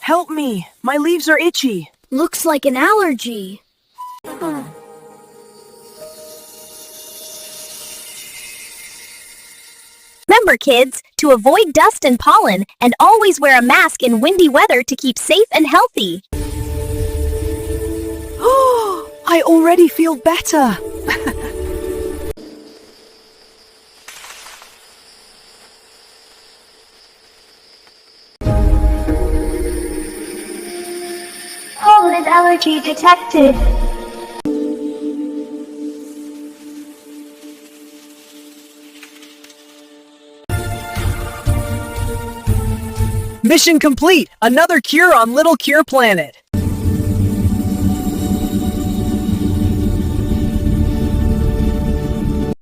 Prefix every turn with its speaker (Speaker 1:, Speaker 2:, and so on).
Speaker 1: Help me! My leaves are itchy.
Speaker 2: Looks like an allergy. Remember, kids, to avoid dust and pollen, and always wear a mask in windy weather to keep safe and healthy.
Speaker 1: Oh, I already feel better.
Speaker 3: Pollen allergy detected.
Speaker 1: Mission complete! Another cure on LittleCure Planet.